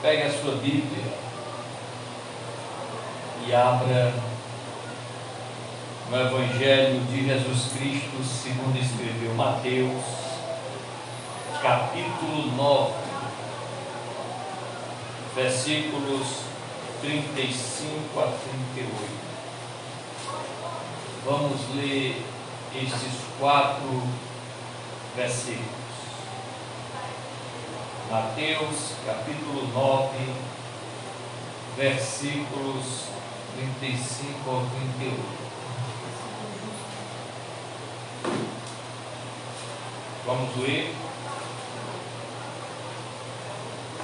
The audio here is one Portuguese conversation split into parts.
Pegue a sua Bíblia e abra no Evangelho de Jesus Cristo, segundo escreveu Mateus, capítulo 9, versículos 35 a 38. Vamos ler estes 4 versículos. Mateus, capítulo 9, versículos 35 ao 38. Vamos ler.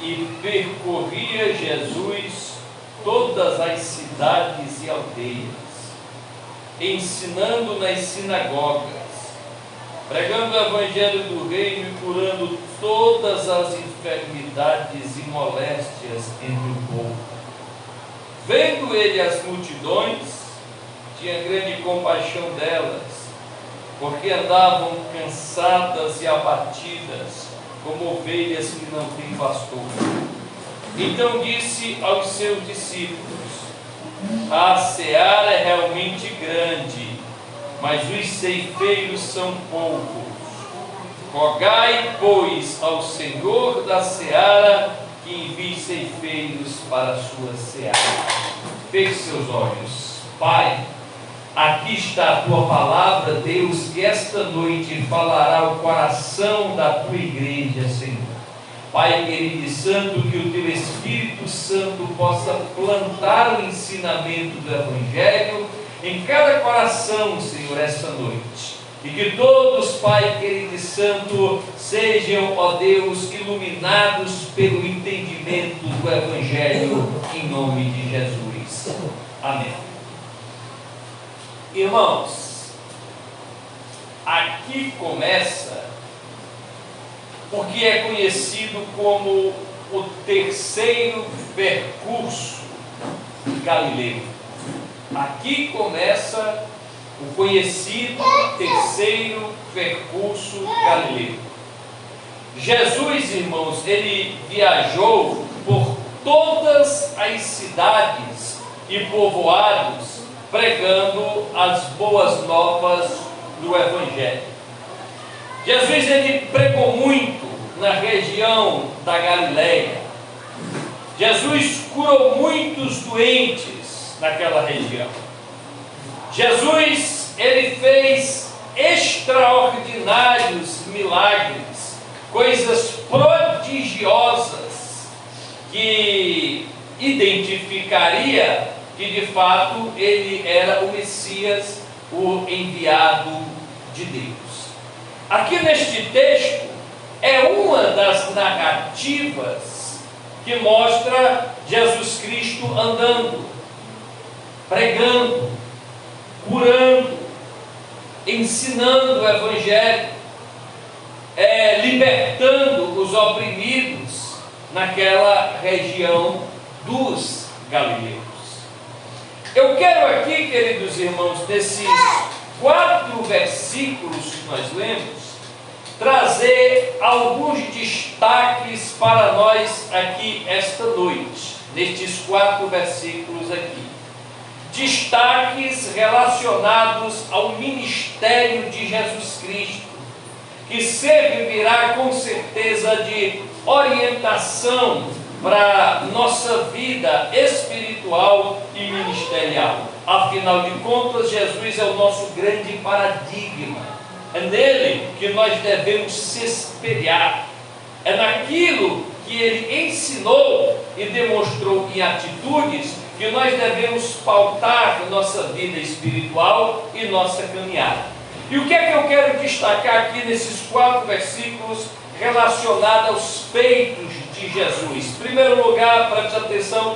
E percorria Jesus todas as cidades e aldeias, ensinando nas sinagogas, pregando o evangelho do reino e curando todas as enfermidades e moléstias entre o povo. Vendo ele as multidões, tinha grande compaixão delas, porque andavam cansadas e abatidas, como ovelhas que não têm pastor. Então disse aos seus discípulos: a seara é realmente grande, mas os ceifeiros são poucos. Rogai, pois, ao Senhor da seara que envie ceifeiros para a sua seara. Feche seus olhos. Pai, aqui está a tua palavra, Deus, que esta noite falará ao coração da tua igreja, Senhor. Pai querido e santo, que o teu Espírito Santo possa plantar o ensinamento do Evangelho em cada coração, Senhor, esta noite. E que todos, Pai querido e santo, sejam, ó Deus, iluminados pelo entendimento do Evangelho, em nome de Jesus. Amém. Irmãos, aqui começa o que é conhecido como o terceiro percurso galileu. Aqui começa o conhecido terceiro percurso galileu. Jesus, irmãos, ele viajou por todas as cidades e povoados, pregando as boas novas do Evangelho. Jesus, ele pregou muito na região da Galileia. Jesus curou muitos doentes naquela região. Jesus, ele fez extraordinários milagres, coisas prodigiosas que identificaria que de fato ele era o Messias, o enviado de Deus. Aqui neste texto é uma das narrativas que mostra Jesus Cristo andando, pregando, curando, ensinando o Evangelho, libertando os oprimidos naquela região dos Galileus. Eu quero aqui, queridos irmãos, desses 4 versículos que nós lemos, trazer alguns destaques para nós aqui esta noite, nestes 4 versículos aqui. Destaques relacionados ao ministério de Jesus Cristo, que servirá com certeza de orientação para nossa vida espiritual e ministerial. Afinal de contas, Jesus é o nosso grande paradigma. É nele que nós devemos se espelhar. É naquilo que ele ensinou e demonstrou em atitudes que nós devemos pautar nossa vida espiritual e nossa caminhada. E o que é que eu quero destacar aqui nesses 4 versículos relacionados aos feitos de Jesus? Primeiro lugar, preste atenção,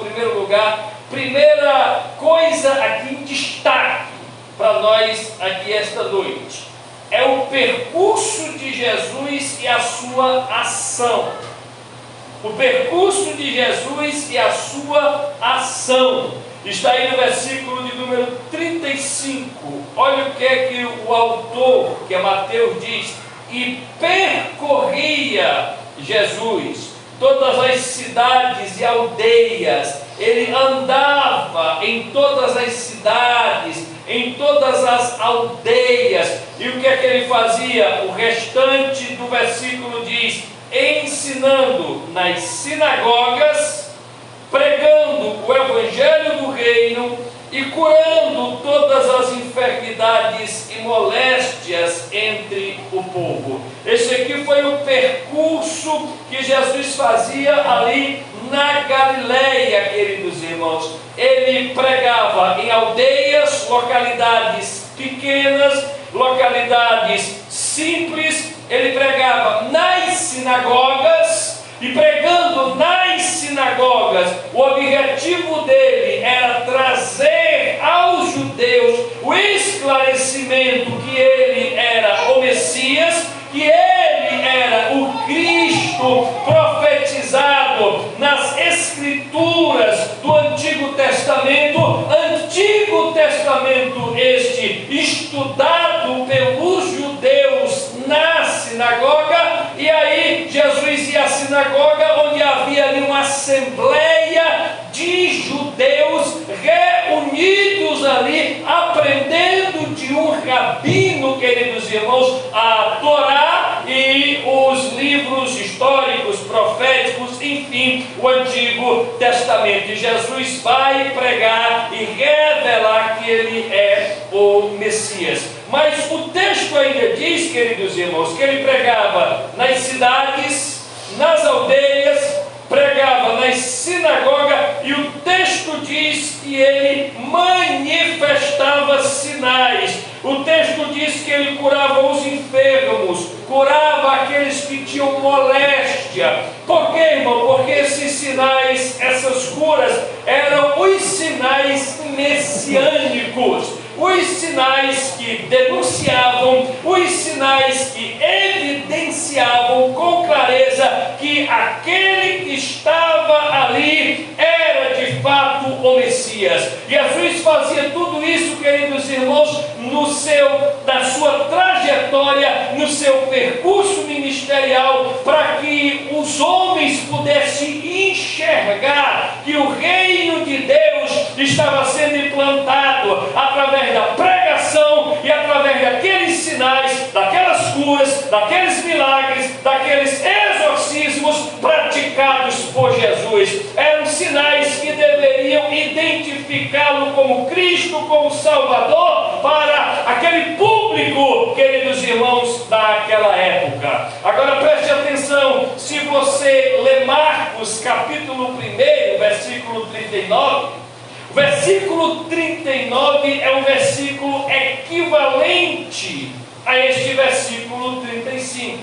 primeira coisa aqui em destaque para nós aqui esta noite é o percurso de Jesus e a sua ação. O percurso de Jesus e a sua ação. Está aí no versículo de número 35. Olha o que é que o autor, que é Mateus, diz: e percorria Jesus todas as cidades e aldeias. Ele andava em todas as cidades, em todas as aldeias. E o que é que ele fazia? O restante do versículo diz: ensinando nas sinagogas, pregando o evangelho do reino e curando todas as enfermidades e moléstias entre o povo. Esse aqui foi o percurso que Jesus fazia ali na Galileia, queridos irmãos. Ele pregava em aldeias, localidades pequenas, localidades simples. Ele pregava nas sinagogas, e pregando nas sinagogas, o objetivo dele era trazer aos judeus o esclarecimento que ele era o Messias, que ele era o Cristo profetizado nas Escrituras do Antigo Testamento. Antigo Testamento este estudado pelos judeus na sinagoga. E aí Jesus ia à sinagoga, onde havia ali uma assembleia de judeus reunidos ali, aprendendo de um rabino, queridos irmãos, a Torá e os livros históricos, proféticos, enfim, o Antigo Testamento. E Jesus vai pregar e revelar que ele é o Messias. Mas o texto ainda diz, queridos irmãos, que ele pregava nas cidades, nas aldeias, pregava nas sinagogas, e o texto diz que ele manifestava sinais. O texto diz que ele curava os enfermos, curava aqueles que tinham moléstia. Por quê, irmão? Porque esses sinais, essas curas, eram os sinais messiânicos, os sinais que denunciavam, os sinais que evidenciavam com clareza que aquele que estava ali era de fato o Messias. Jesus fazia tudo isso, queridos irmãos, na sua trajetória, no seu percurso ministerial, para que os homens pudessem enxergar que o reino de Deus estava sendo implantado através da pregação e através daqueles sinais, daquelas curas, daqueles milagres, daqueles exorcismos praticados por Jesus. Eram sinais que deveriam identificá-lo como Cristo, como Salvador, para aquele público, queridos irmãos, daquela época. Agora preste atenção, se você ler Marcos capítulo 1, versículo 39, o versículo 39 é um versículo equivalente a este versículo 35.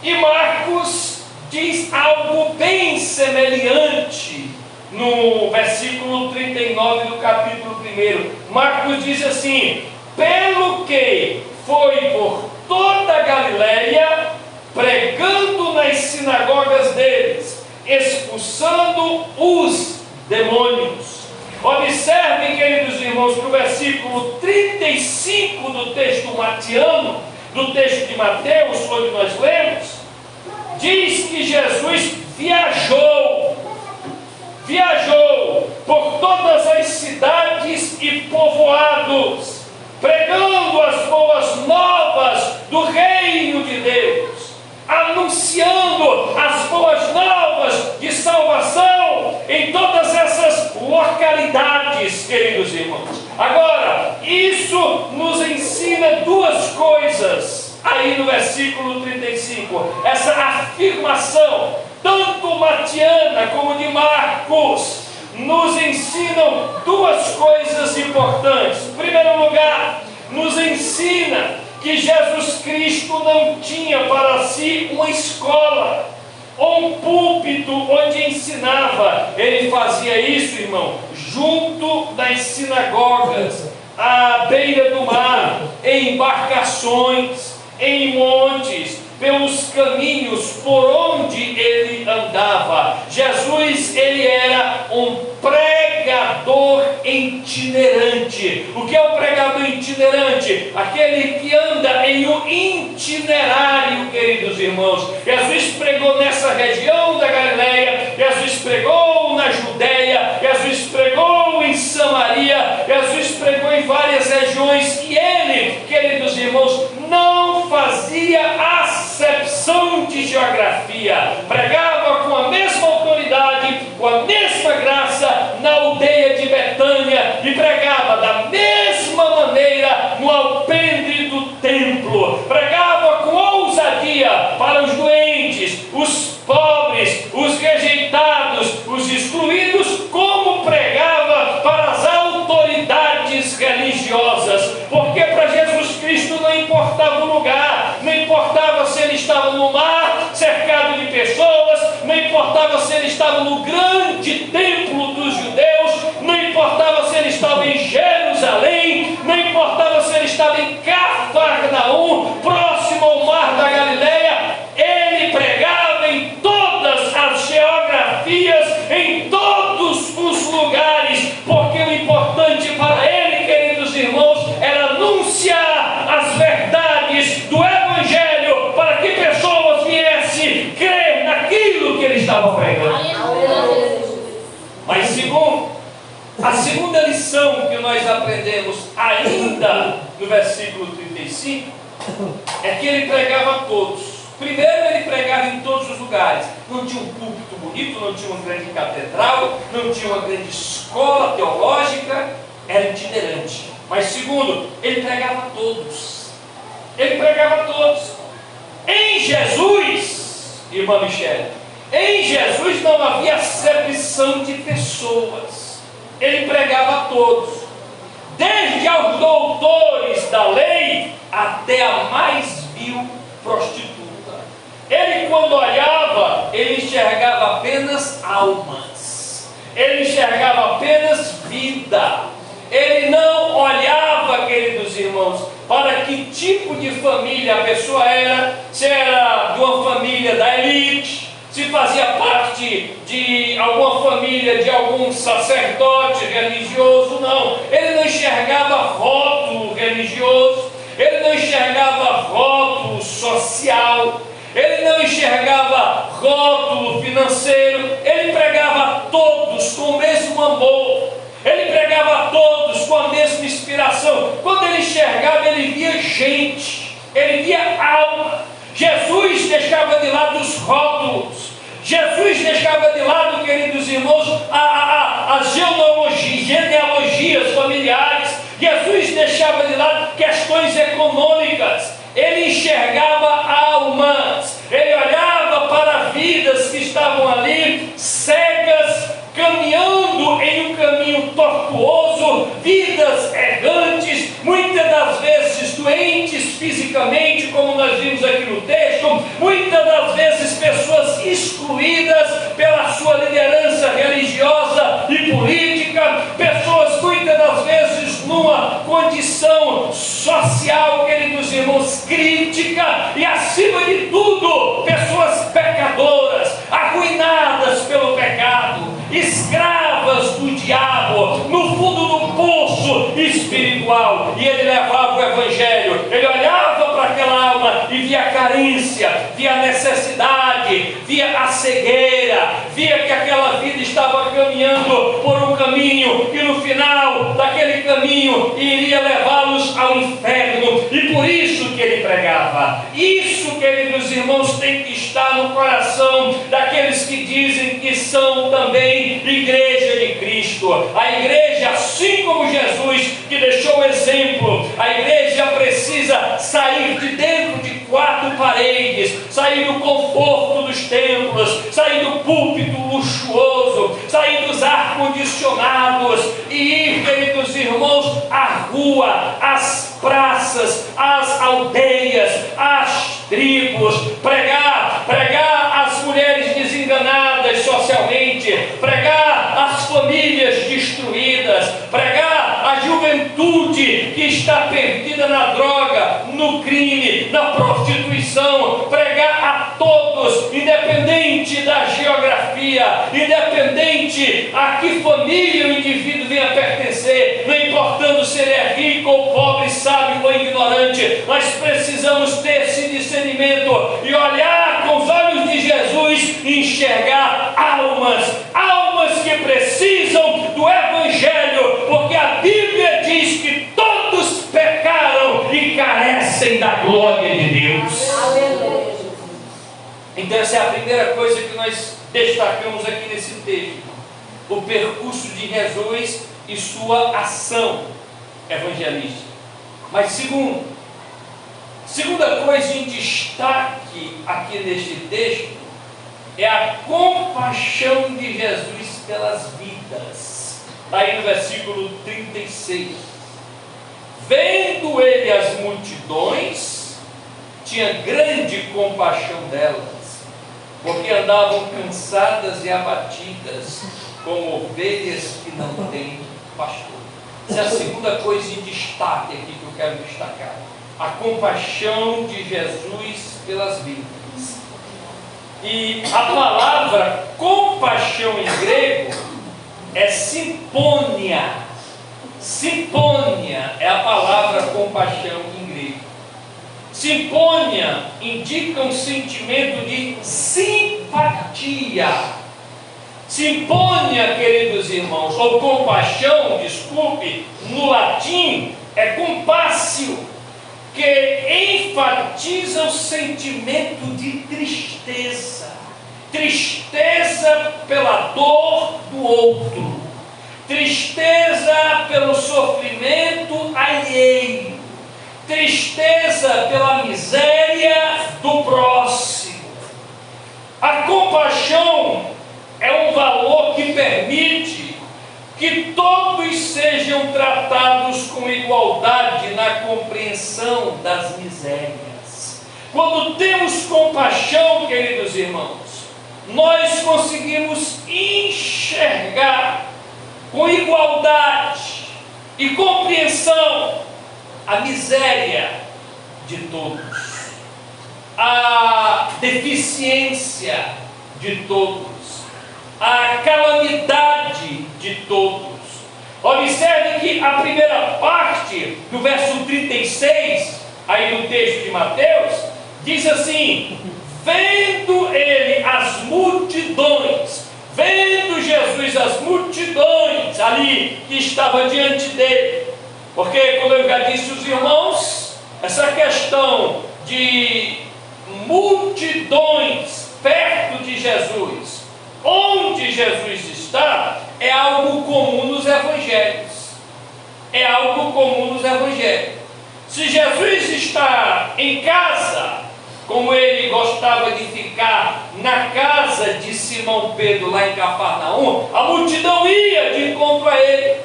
E Marcos diz algo bem semelhante no versículo 39 do capítulo 1. Marcos diz assim: pelo que foi por toda a Galileia, pregando nas sinagogas deles, expulsando os demônios. Observem, queridos irmãos, que o versículo 35 do texto matiano, do texto de Mateus, onde nós lemos, diz que Jesus viajou por todas as cidades e povoados, pregando as boas novas do reino de Deus, anunciando as boas novas de salvação em todas essas localidades, queridos irmãos. Agora, isso nos ensina duas coisas aí no versículo 35, essa afirmação, tanto matiana como de Marcos, nos ensinam duas coisas importantes. Em primeiro lugar, nos ensina que Jesus Cristo não tinha para si uma escola ou um púlpito onde ensinava. Ele fazia isso, irmão, junto das sinagogas, à beira do mar, em embarcações, em montes, pelos caminhos por onde ele andava. Jesus, ele era um pregador itinerante. O que é um pregador itinerante? Aquele que anda em um itinerário, queridos irmãos. Jesus pregou nessa região da pregou na Judéia, Jesus pregou em Samaria, Jesus pregou em várias regiões, e ele, queridos irmãos, não fazia acepção de geografia, pregava com a mesma autoridade, com a mesma graça na aldeia de Betânia, e pregava da mesma maneira no alpendre do templo, pregava com ousadia para os doentes, os pobres, os rejeitados, os excluídos, como pregava para as autoridades religiosas, porque para Jesus Cristo não importava o lugar, não importava se ele estava no mar, cercado de pessoas, não importava se ele estava no grande templo dos judeus, não importava se ele estava em Jerusalém, não importava se ele estava em Cafarnaum, próximo ao mar da Galileia, ele pregava em todas as geografias, em todos os lugares, porque o importante para ele, queridos irmãos, era anunciar as verdades do Evangelho, para que pessoas viessem crer naquilo que ele estava pregando. Mas a segunda lição que nós aprendemos ainda no versículo 35 é que ele pregava a todos. Primeiro, ele pregava em todos os lugares. Não tinha um púlpito bonito, não tinha uma grande catedral, não tinha uma grande escola teológica, era itinerante. Mas segundo, ele pregava a todos. Ele pregava a todos. Em Jesus, irmã Michele, em Jesus não havia acepção de pessoas. Ele pregava a todos, desde aos doutores da lei até a mais vil prostituta. Ele, quando olhava, ele enxergava apenas almas, ele enxergava apenas vida. Ele não olhava, queridos irmãos, para que tipo de família a pessoa era, se era de uma família da elite, se fazia parte de alguma família, de algum sacerdote religioso, não. Ele não enxergava rótulo religioso, ele não enxergava rótulo social, ele não enxergava rótulo financeiro, ele pregava a todos com o mesmo amor, ele pregava a todos com a mesma inspiração. Quando ele enxergava, ele via gente, ele via alma. Jesus deixava de lado os rótulos, Jesus deixava de lado, queridos irmãos, as genealogias familiares, Jesus deixava de lado questões econômicas, ele enxergava almas, ele olhava para vidas que estavam ali cegas, caminhando em um caminho tortuoso, vidas errantes, muitas das vezes doentes fisicamente, como nós vimos aqui no texto, muitas das vezes pessoas excluídas pela sua liderança religiosa e política, pessoas muitas das vezes numa condição social, queridos irmãos, crítica, e acima de tudo, pessoas pecadoras, arruinadas pelo pecado, escravas do diabo, no fundo do poço espiritual. E ele levava o Evangelho, ele olhava para aquela alma e via a carência, via a necessidade, via a cegueira, via que aquela vida estava caminhando por um caminho que no final daquele caminho iria levá-los ao inferno. E por isso que ele pregava. Isso, queridos irmãos, tem que estar no coração daqueles que dizem que são também igreja de Cristo. A igreja, assim como Jesus, que deixou o exemplo, a igreja precisa sair de dentro de quatro paredes, sair do conforto dos templos, sair do púlpito luxuoso, sair dos ar-condicionados e ir, queridos irmãos, à rua, às praças, às aldeias, às tribos, pregar às mulheres desenganadas socialmente, pregar às famílias destruídas, pregar à juventude que está perdida na droga, no crime, na prostituição, pregar a todos, independente da geografia, independente a que família o indivíduo venha pertencer, não importando se ele é rico ou pobre, sábio ou ignorante. Nós precisamos ter esse discernimento e olhar com os olhos de Jesus e enxergar almas Então essa é a primeira coisa que nós destacamos aqui nesse texto: o percurso de Jesus e sua ação evangelística. Mas segunda coisa em destaque aqui neste texto é a compaixão de Jesus pelas vidas. Está aí no versículo 36. Vendo ele as multidões, tinha grande compaixão delas, porque andavam cansadas e abatidas, como ovelhas que não têm pastor. Essa é a segunda coisa em destaque aqui que eu quero destacar: a compaixão de Jesus pelas vidas. E a palavra compaixão em grego é simpônia. Simpônia é a palavra compaixão em grego. Simpônia indica um sentimento de simpatia. Simpônia, queridos irmãos, ou compaixão, desculpe, no latim é compassio, que enfatiza o sentimento de tristeza. Tristeza pela dor do outro, tristeza pelo sofrimento alheio, tristeza pela miséria do próximo. A compaixão é um valor que permite que todos sejam tratados com igualdade na compreensão das misérias. Quando temos compaixão, queridos irmãos, nós conseguimos enxergar com igualdade e compreensão a miséria de todos, a deficiência de todos, a calamidade de todos. Observe que a primeira parte do verso 36, aí no texto de Mateus, diz assim: vendo ele as multidões, vendo Jesus as multidões ali que estava diante dele, porque, como eu já disse aos irmãos, essa questão de multidões perto de Jesus, onde Jesus está, é algo comum nos evangelhos. É algo comum nos evangelhos. Se Jesus está em casa, como ele gostava de ficar na casa de Simão Pedro, lá em Cafarnaum, a multidão ia de encontro a ele.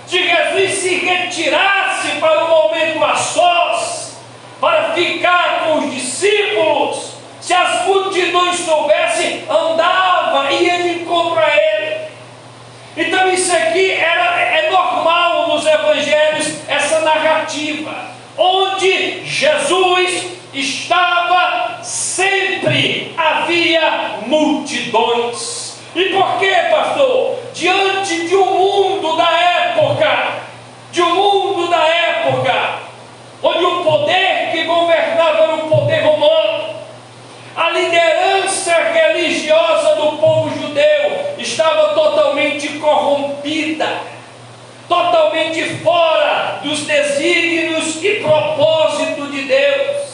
Se Jesus se retirasse para um momento a sós, para ficar com os discípulos, se as multidões soubessem, andava, ia de encontro a ele. Então isso aqui é normal nos evangelhos, essa narrativa, onde Jesus estava, sempre havia multidões. E por quê, pastor? Diante de um mundo da época, onde o poder que governava era o poder romano, a liderança religiosa do povo judeu estava totalmente corrompida, totalmente fora dos desígnios e propósito de Deus.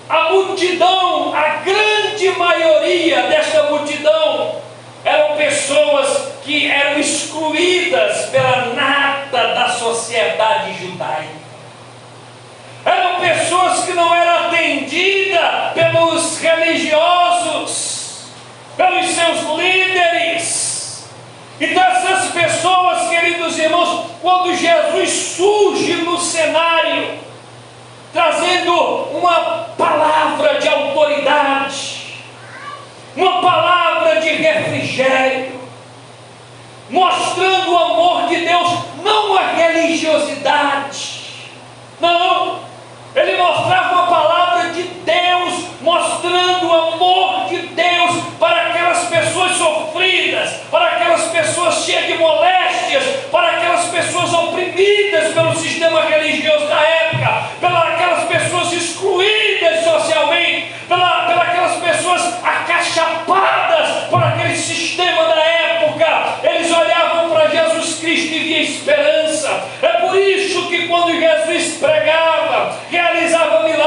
A multidão, a grande maioria desta multidão, eram pessoas que eram excluídas pela nata da sociedade judaica. Eram pessoas que não eram atendidas pelos religiosos, pelos seus líderes. Então essas pessoas, queridos irmãos, quando Jesus surge no cenário, trazendo uma palavra de autoridade, uma palavra de refrigério, mostrando o amor de Deus, não a religiosidade, não. Ele mostrava uma palavra de Deus, mostrando o amor de Deus para aquelas pessoas sofridas, para aquelas pessoas cheias de moléstias, para aquelas pessoas oprimidas pelo sistema religioso da época, pelas aquelas pessoas excluídas socialmente, pelas aquelas pessoas acachapadas por aquele sistema da época. Eles olhavam para Jesus Cristo e viam esperança. É por isso que quando Jesus pregava, realizava milagres,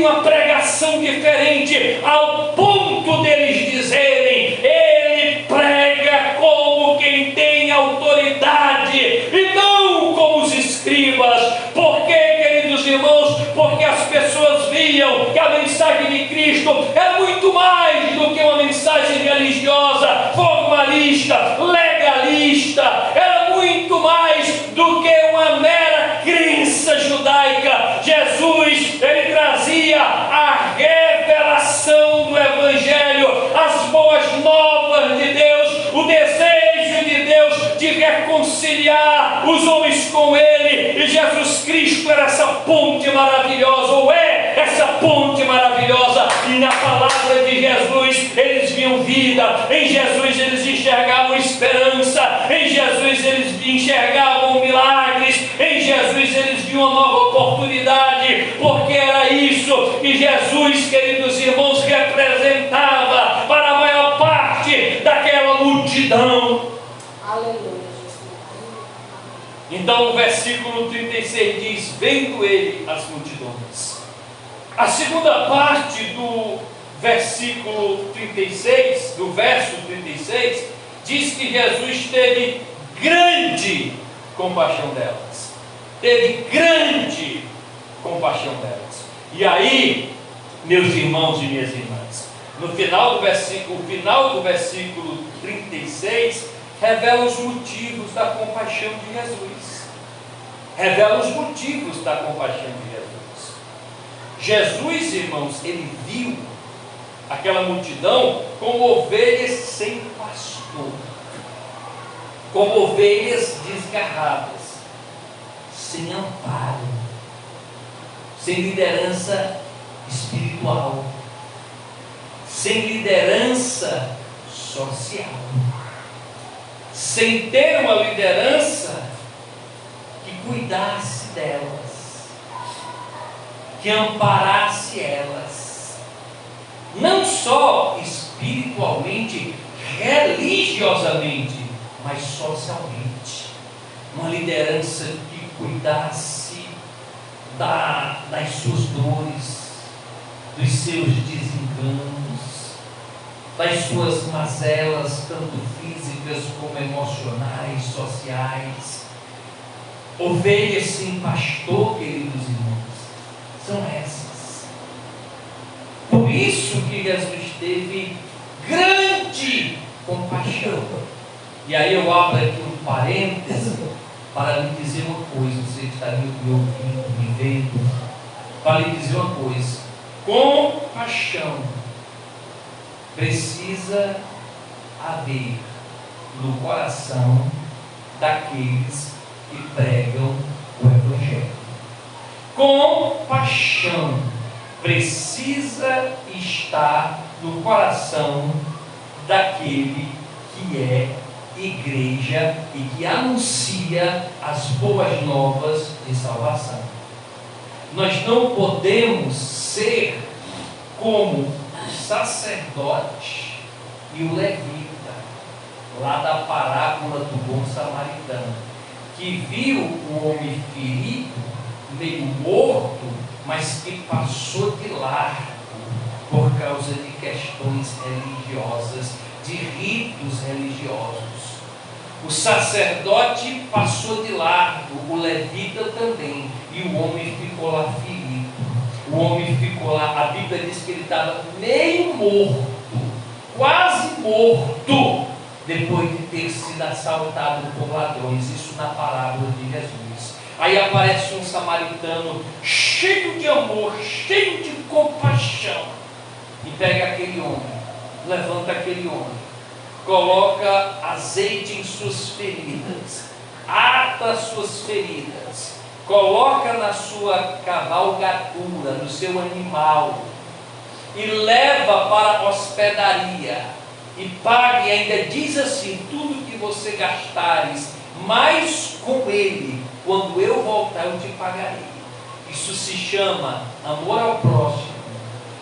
uma pregação diferente, ao ponto deles dizerem: ele prega como quem tem autoridade e não como os escribas. Por quê, queridos irmãos? Porque as pessoas viam que a mensagem de Cristo é muito mais do que uma mensagem religiosa, formalista, legalista. Era muito mais do que uma mera crença judaica. Jesus, ele trazia a revelação do Evangelho, as boas novas de Deus, o desejo de Deus de reconciliar os homens com Ele. E Jesus Cristo era essa ponte maravilhosa, ou é essa ponte maravilhosa. E na palavra de Jesus eles viam vida, em Jesus eles enxergavam esperança, em Jesus eles enxergavam milagres, em Jesus eles viam uma nova oportunidade, porque era isso que Jesus, queridos irmãos, representava para a maior parte daquela multidão. Aleluia. Então o versículo 36 diz: vendo ele as multidões. A segunda parte do versículo 36, do verso 36, diz que Jesus teve grande compaixão delas. Teve grande compaixão delas. E aí, meus irmãos e minhas irmãs, no final do versículo, o final do versículo 36 revela os motivos da compaixão de Jesus. Revela os motivos da compaixão de Jesus. Jesus, irmãos, ele viu aquela multidão como ovelhas sem pastor, como ovelhas desgarradas, sem amparo, sem liderança espiritual, sem liderança social, sem ter uma liderança que cuidasse delas, que amparasse elas, não só espiritualmente, religiosamente, mas socialmente. Uma liderança que cuidasse das suas dores, dos seus desenganos, das suas mazelas, tanto físicas como emocionais, sociais. Ovelhas sem pastor, queridos irmãos, são essas. Por isso que Jesus teve grande compaixão. E aí eu abro aqui um parêntese para lhe dizer uma coisa. Você que está me ouvindo, me vendo, para lhe dizer uma coisa: compaixão precisa haver no coração daqueles que pregam o Evangelho. Compaixão precisa estar no coração daquele que é igreja e que anuncia as boas novas de salvação. Nós não podemos ser como o sacerdote e o levita, lá da parábola do bom samaritano, que viu o homem ferido, meio morto, mas que passou de largo por causa de questões religiosas, de ritos religiosos. O sacerdote passou de largo, o levita também, e o homem ficou lá ferido. O homem ficou lá, a Bíblia diz que ele estava meio morto, quase morto, depois de ter sido assaltado por ladrões. Isso na parábola de Jesus. Aí aparece um samaritano cheio de amor, cheio de compaixão, e pega aquele homem, levanta aquele homem, coloca azeite em suas feridas, ata as suas feridas, coloca na sua cavalgadura, no seu animal, e leva para a hospedaria, e paga, e ainda diz assim: tudo que você gastares, mais com ele, quando eu voltar eu te pagarei. Isso se chama amor ao próximo,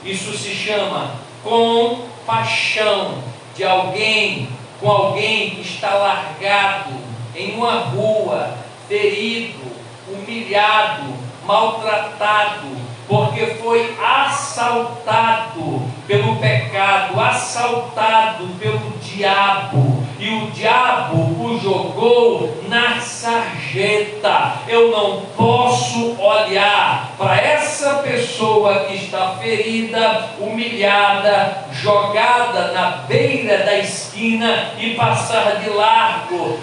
isso se chama compaixão de alguém, com alguém que está largado em uma rua, ferido, humilhado, maltratado, porque foi assaltado pelo pecado, assaltado pelo diabo, e o diabo o jogou na sarjeta. Eu não posso olhar para essa pessoa que está ferida, humilhada, jogada na beira da esquina e passar de largo,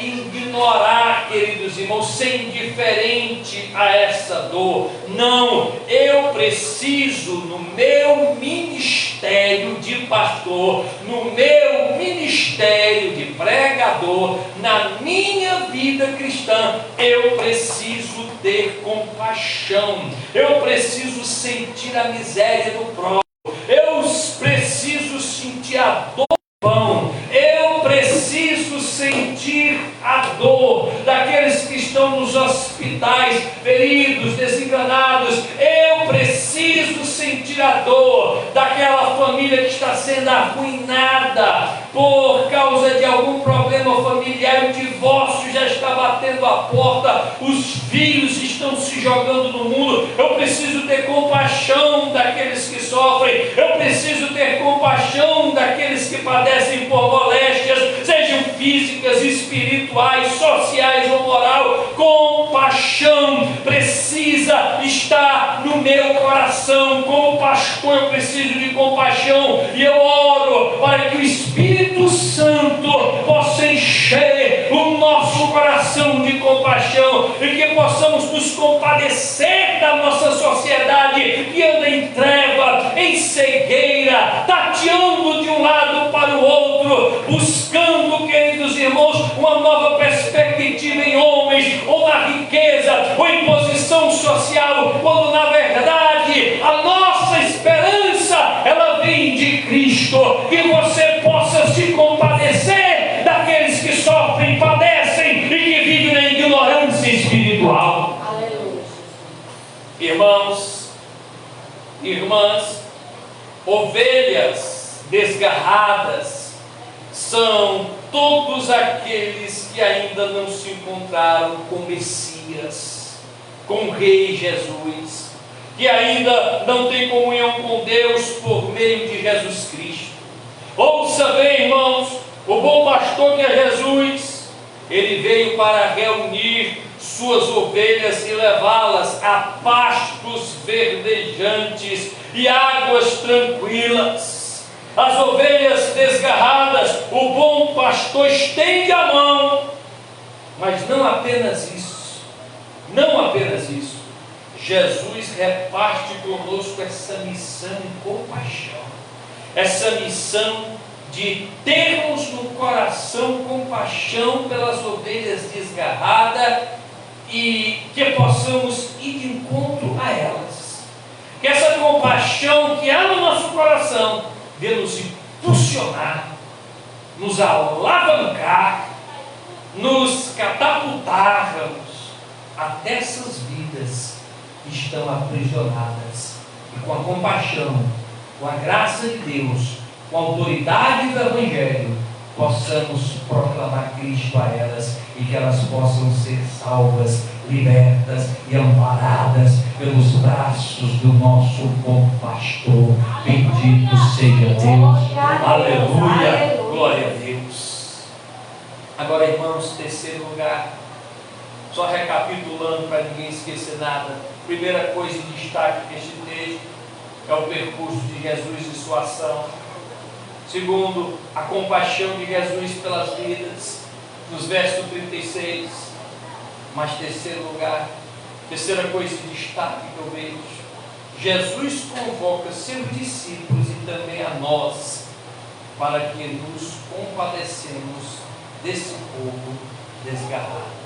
ignorar, queridos irmãos, ser indiferente a essa dor. Não, eu preciso, no meu ministério de pastor, no meu ministério de pregador, na minha vida cristã, eu preciso ter compaixão, eu preciso sentir a miséria do próximo, eu preciso sentir a dor do pão, eu preciso sentir a dor daqueles que estão nos hospitais, feridos, desenganados. Eu preciso sentir a dor daquela família que está sendo arruinada por causa de algum problema familiar. O divórcio já está batendo a porta, os filhos estão se jogando no mundo. Eu preciso ter compaixão daqueles que sofrem, eu preciso ter compaixão daqueles que padecem por moléstias, sejam físicas, espirituais, sociais ou moral. Compaixão precisa estar no meu coração. Como pastor, eu preciso de compaixão, e eu oro para que o Espírito Santo possa encher o nosso coração de compaixão, e que possamos nos compadecer da nossa sociedade que anda em treva, em cegueira, tateando de um lado para o outro, buscando, queridos irmãos, uma nova perspectiva em homens, ou na riqueza, ou em posição social, quando na verdade a nossa esperança, ela vem de Cristo. Que você possa se compadecer daqueles que sofrem, padecem e que vivem na ignorância espiritual. Aleluia. Irmãos, irmãs, ovelhas desgarradas são todos aqueles que ainda não se encontraram com o Messias, com o Rei Jesus, que ainda não tem comunhão com Deus por meio de Jesus Cristo. Ouça bem, irmãos, o bom pastor que é Jesus, ele veio para reunir suas ovelhas e levá-las a pastos verdejantes e águas tranquilas. As ovelhas desgarradas, o bom pastor estende a mão, mas não apenas isso, não apenas isso. Jesus reparte conosco essa missão de compaixão, essa missão de termos no coração compaixão pelas ovelhas desgarradas e que possamos ir de encontro a elas. Que essa compaixão que há no nosso coração de nos impulsionar, nos alavancar, nos catapultarmos até essas vidas que estão aprisionadas, e com a compaixão, com a graça de Deus, com a autoridade do Evangelho, possamos proclamar Cristo a elas, e que elas possam ser salvas, libertas e amparadas pelos braços do nosso bom pastor. Bendito seja Deus. Aleluia. Glória a Deus. Agora, irmãos, terceiro lugar, só recapitulando para ninguém esquecer nada. Primeira coisa de destaque neste texto é o percurso de Jesus e sua ação. Segundo, a compaixão de Jesus pelas vidas, nos versos 36. Mas terceiro lugar, terceira coisa de destaque que eu vejo, Jesus convoca seus discípulos e também a nós, para que nos compadecemos desse povo desgarrado.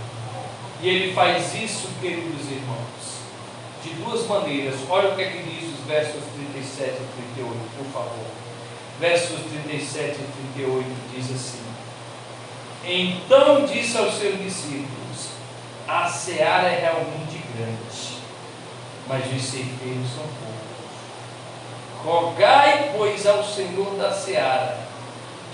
E ele faz isso, queridos irmãos, de duas maneiras. Olha o que é que diz os versos 37 e 38, por favor. Versos 37 e 38 diz assim: então disse aos seus discípulos: a seara é realmente grande, mas os ceifeiros são poucos. Rogai, pois, ao Senhor da seara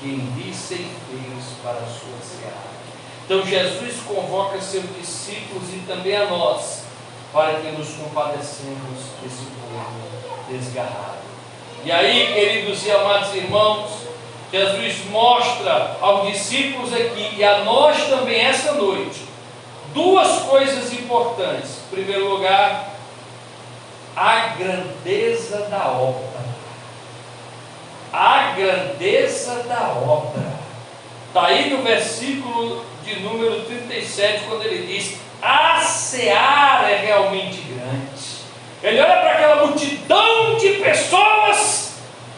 que envie ceifeiros para a sua seara. Então Jesus convoca seus discípulos e também a nós, para que nos compadecemos desse povo desgarrado. E aí, queridos e amados irmãos, Jesus mostra aos discípulos aqui e a nós também essa noite duas coisas importantes. Em primeiro lugar, a grandeza da obra. A grandeza da obra. Está aí no versículo de número 37, quando ele diz: a seara é realmente grande. Ele olha para aquela multidão de pessoas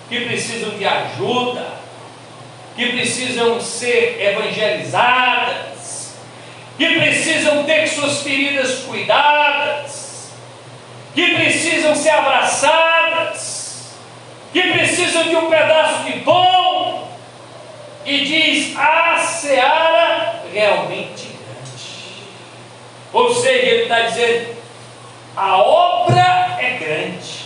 que precisam de ajuda, que precisam ser evangelizadas, que precisam ter suas feridas cuidadas, que precisam ser abraçadas, que precisam de um pedaço de pão, e diz: a seara realmente grande. Ou seja, ele está dizendo: a obra é grande.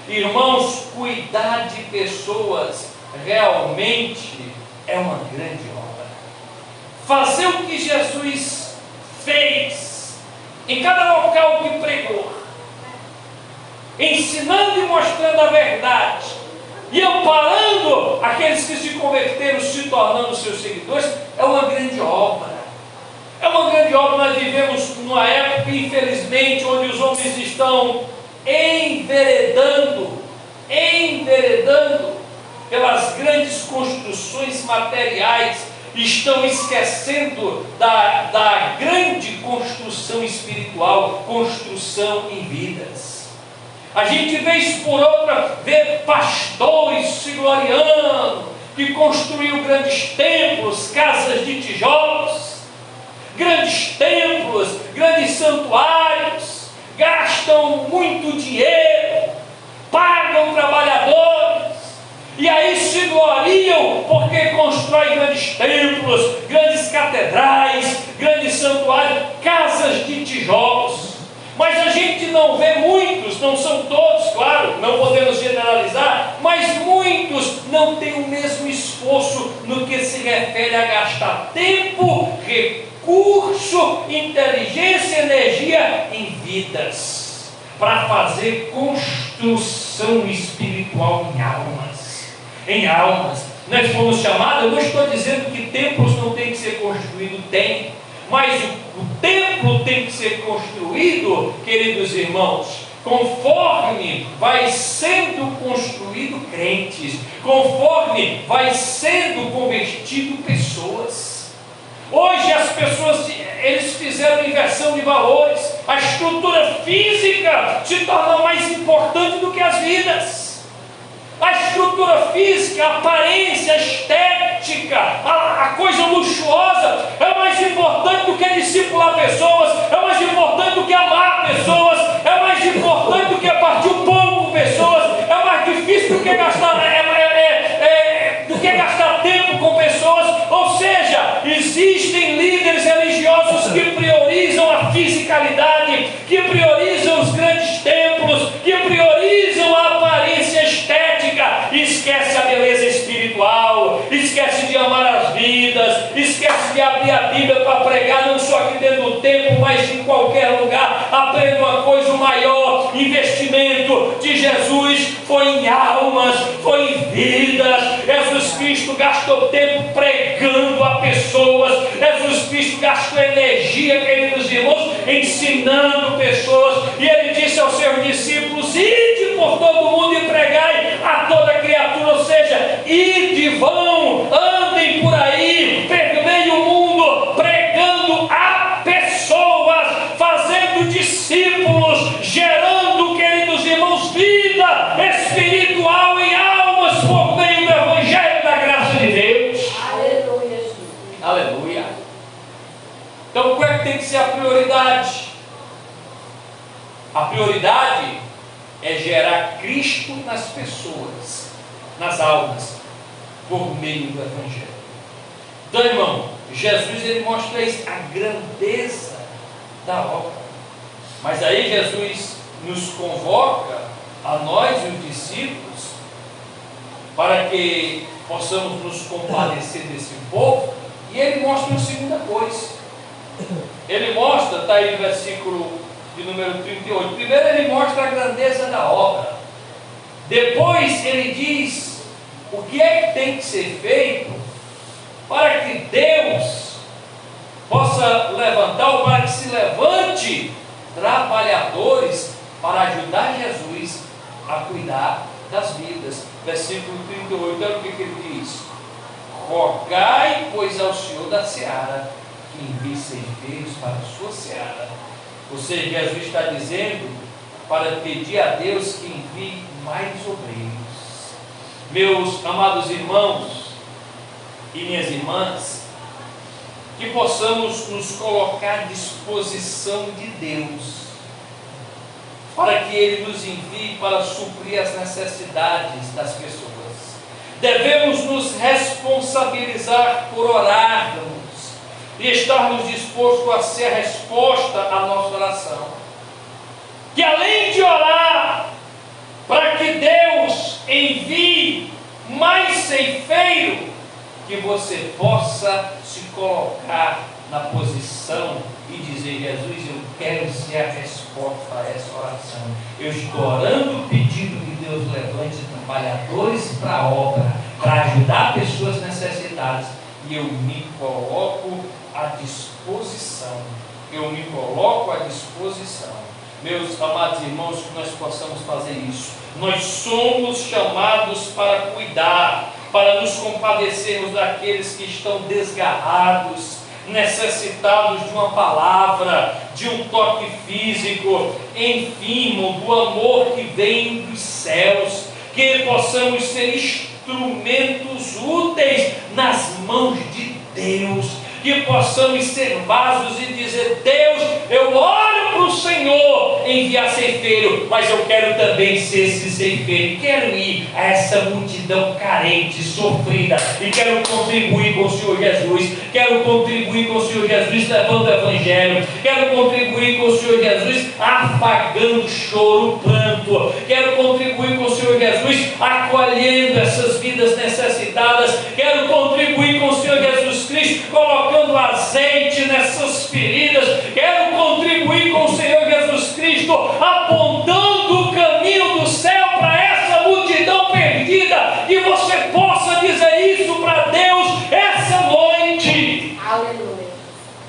Irmãos, cuidar de pessoas realmente é uma grande obra. Fazer o que Jesus fez em cada local que pregou, ensinando e mostrando a verdade, e amparando aqueles que se converteram, se tornando seus seguidores, é uma grande obra. É uma grande obra. Nós vivemos numa época, infelizmente, onde os homens estão enveredando pelas grandes construções materiais, estão esquecendo da grande construção espiritual, construção em vidas. A gente, vez por outra, vê pastores se gloriando que construiu grandes templos, casas de tijolos, grandes templos, grandes santuários, gastam muito dinheiro, pagam trabalhadores, e aí se gloriam porque constroem grandes templos, grandes catedrais, grandes santuários, casas de tijolos. Mas a gente não vê muitos, não são todos, claro, não podemos generalizar, mas muitos não têm o mesmo esforço no que se refere a gastar tempo, recurso, inteligência, energia em vidas, para fazer construção espiritual em almas. Nós fomos chamados, eu não estou dizendo que templos não têm que ser construídos, tem, mas o templo tem que ser construído, queridos irmãos, conforme vai sendo construído crentes, conforme vai sendo convertido pessoas. Hoje as pessoas, eles fizeram inversão de valores, a estrutura física se torna mais importante do que as vidas. A estrutura física, a aparência, a estética, a coisa luxuosa é mais importante do que discipular pessoas, é mais importante do que amar pessoas, é mais importante do que partir o pão com pessoas, é mais difícil do que gastar tempo com pessoas. Ou seja, existem líderes religiosos que priorizam a fisicalidade, que priorizam os grandes templos, que priorizam a aparência estética, esquece a beleza espiritual, esquece de amar as vidas, esquece de abrir a Bíblia para pregar, não só aqui dentro do templo, mas em qualquer lugar. Aprenda uma coisa: o maior investimento de Jesus foi em almas, foi em vidas. Jesus Cristo gastou tempo pregando a pessoas, Jesus Cristo gastou energia, queridos irmãos, ensinando pessoas, e ele disse aos seus discípulos: ide por todo mundo e pregai a toda criatura. Ou seja, ide, vão, andem por aí, permeiem o mundo, pregando a pessoas, fazendo discípulos, gerando, queridos irmãos, vida espiritual em almas por meio do Evangelho da graça de Deus. Aleluia, Jesus. Aleluia. Então, qual é que tem que ser a prioridade? A prioridade é gerar Cristo nas pessoas, nas almas, por meio do Evangelho. Então, irmão, Jesus, ele mostra isso, a grandeza da obra. Mas aí Jesus nos convoca, a nós e os discípulos, para que possamos nos compadecer desse povo, e ele mostra uma segunda coisa. Ele mostra, está aí no versículo de número 38. Primeiro ele mostra a grandeza da obra. Depois ele diz o que é que tem que ser feito para que Deus possa levantar, ou para que se levante trabalhadores para ajudar Jesus a cuidar das vidas. Versículo 38, olha o que ele diz: rogai, pois, ao Senhor da seara que envie ceifeiros para a sua seara. Ou seja, Jesus está dizendo para pedir a Deus que envie mais obreiros. Meus amados irmãos e minhas irmãs, que possamos nos colocar à disposição de Deus, para que Ele nos envie para suprir as necessidades das pessoas. Devemos nos responsabilizar por orarmos e estarmos dispostos a ser a resposta à nossa oração. Que além de orar para que Deus envie mais ceifeiro, que você possa se colocar na posição e dizer: Jesus, eu quero ser a resposta a essa oração. Eu estou orando, pedindo que Deus levante trabalhadores para a obra, para ajudar pessoas necessitadas, e eu me coloco à disposição. Eu me coloco à disposição. Meus amados irmãos, que nós possamos fazer isso. Nós somos chamados para cuidar, para nos compadecermos daqueles que estão desgarrados, necessitados de uma palavra, de um toque físico, enfim, do amor que vem dos céus, que possamos ser instrumentos úteis nas mãos de Deus, que possamos ser vasos e dizer: Deus, eu oro para o Senhor enviar ceifeiro, mas eu quero também ser esse ceifeiro, quero ir a essa multidão carente, sofrida, e quero contribuir com o Senhor Jesus, quero contribuir com o Senhor Jesus levando o Evangelho, quero contribuir com o Senhor Jesus afagando choro, pranto, quero contribuir com o Senhor Jesus acolhendo essas vidas necessitadas, quero contribuir com o Senhor Jesus Cristo colocando azeite nessas feridas, quero contribuir com o Senhor Jesus Cristo apontando o caminho do céu para essa multidão perdida, e você possa dizer isso para Deus essa noite. Aleluia.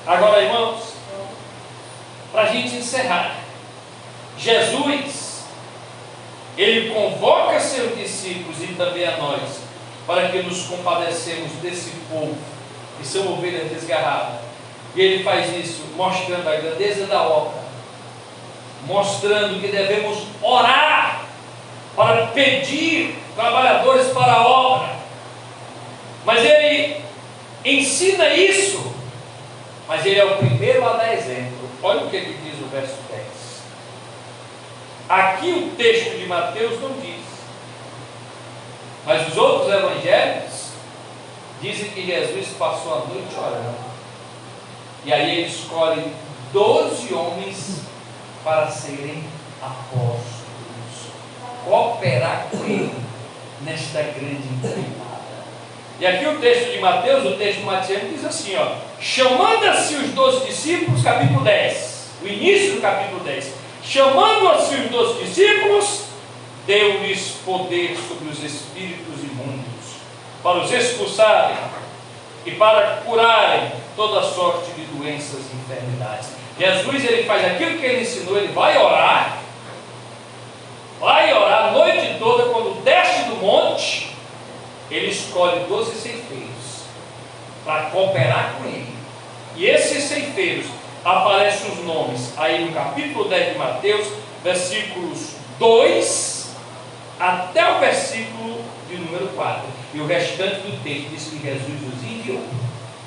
Agora, irmãos, para a gente encerrar, Jesus, Ele convoca seus discípulos e também a nós, para que nos compadecemos desse povo que são ovelhas desgarradas. E Ele faz isso mostrando a grandeza da obra, mostrando que devemos orar para pedir trabalhadores para a obra. Mas Ele ensina isso, mas Ele é o primeiro a dar exemplo. Olha o que Ele diz no verso 10. Aqui o texto de Mateus não diz, mas os outros evangelhos dizem que Jesus passou a noite orando. E aí Ele escolhe 12 homens para serem apóstolos, cooperar com Ele nesta grande empreitada. E aqui o texto de Mateus, o texto mateano, diz assim, ó: chamando-se os 12 discípulos, capítulo 10, o início do capítulo 10, chamando-se os 12 discípulos, deu-lhes poder sobre os espíritos imundos, para os expulsarem e para curarem toda sorte de doenças e enfermidades. Jesus, Ele faz aquilo que Ele ensinou. Ele vai orar a noite toda. Quando desce do monte, Ele escolhe 12 ceifeiros para cooperar com Ele. E esses ceifeiros, aparecem os nomes aí no capítulo 10 de Mateus, versículos 2 até o versículo de número 4. E o restante do texto diz que Jesus os enviou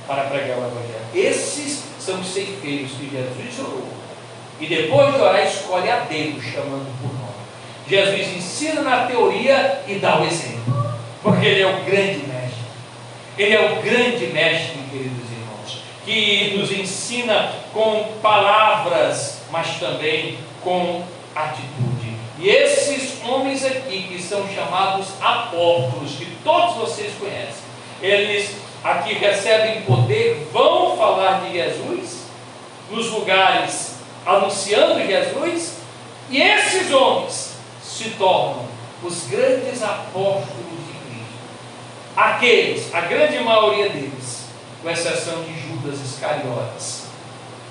para pregar o Evangelho. Esses são os ceifeiros que Jesus orou. E depois de orar, escolhe a Deus, chamando por nome. Jesus ensina na teoria e dá o exemplo, porque Ele é o grande mestre. Ele é o grande mestre, queridos irmãos, que nos ensina com palavras, mas também com atitude. E esses homens aqui, que são chamados apóstolos, que todos vocês conhecem, eles aqui recebem poder, vão falar de Jesus nos lugares anunciando Jesus, e esses homens se tornam os grandes apóstolos de Cristo. Aqueles, a grande maioria deles, com exceção de Judas Iscariotes,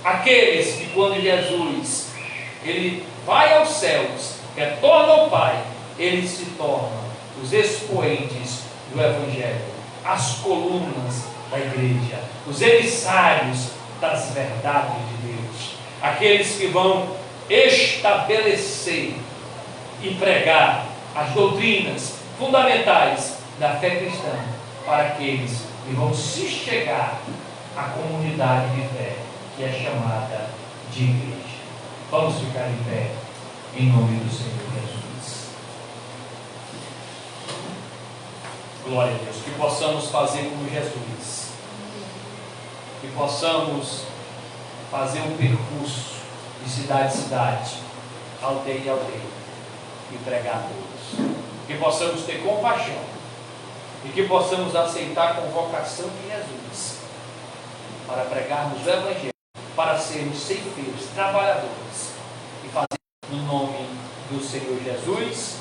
aqueles que quando Jesus ele vai aos céus, retorna ao Pai, eles se tornam os expoentes do Evangelho, as colunas da igreja, os emissários das verdades de Deus, aqueles que vão estabelecer e pregar as doutrinas fundamentais da fé cristã para aqueles que vão se chegar à comunidade de fé que é chamada de igreja. Vamos ficar em pé em nome do Senhor Jesus. Glória a Deus, que possamos fazer como Jesus, que possamos fazer um percurso de cidade em cidade, aldeia em aldeia, e pregar a todos, que possamos ter compaixão e que possamos aceitar a convocação de Jesus para pregarmos o Evangelho, para sermos ceifeiros, trabalhadores, e fazer no nome do Senhor Jesus.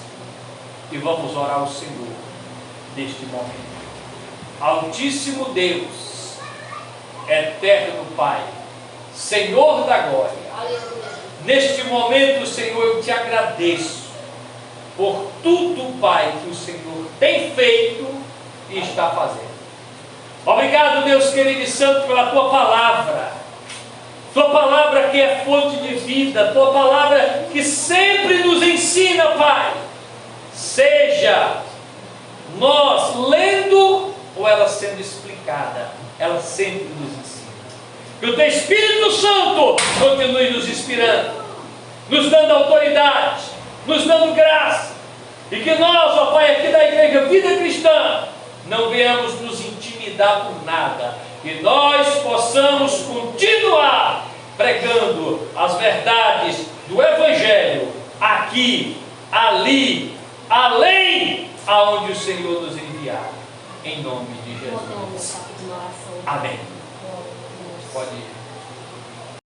E vamos orar ao Senhor neste momento. Altíssimo Deus, eterno Pai, Senhor da glória, neste momento, Senhor, eu te agradeço por tudo, Pai, que o Senhor tem feito e está fazendo. Obrigado, Deus querido e santo, pela tua palavra que é fonte de vida, tua palavra que sempre nos ensina, Pai, seja nós lendo ou ela sendo explicada, ela sempre nos ensina. Que o teu Espírito Santo continue nos inspirando, nos dando autoridade, nos dando graça, e que nós, ó Pai, aqui da Igreja Vida Cristã, não venhamos nos intimidar por nada, que nós possamos continuar pregando as verdades do Evangelho, aqui, ali, além, aonde o Senhor nos enviar, em nome de Jesus. Amém. Pode ir.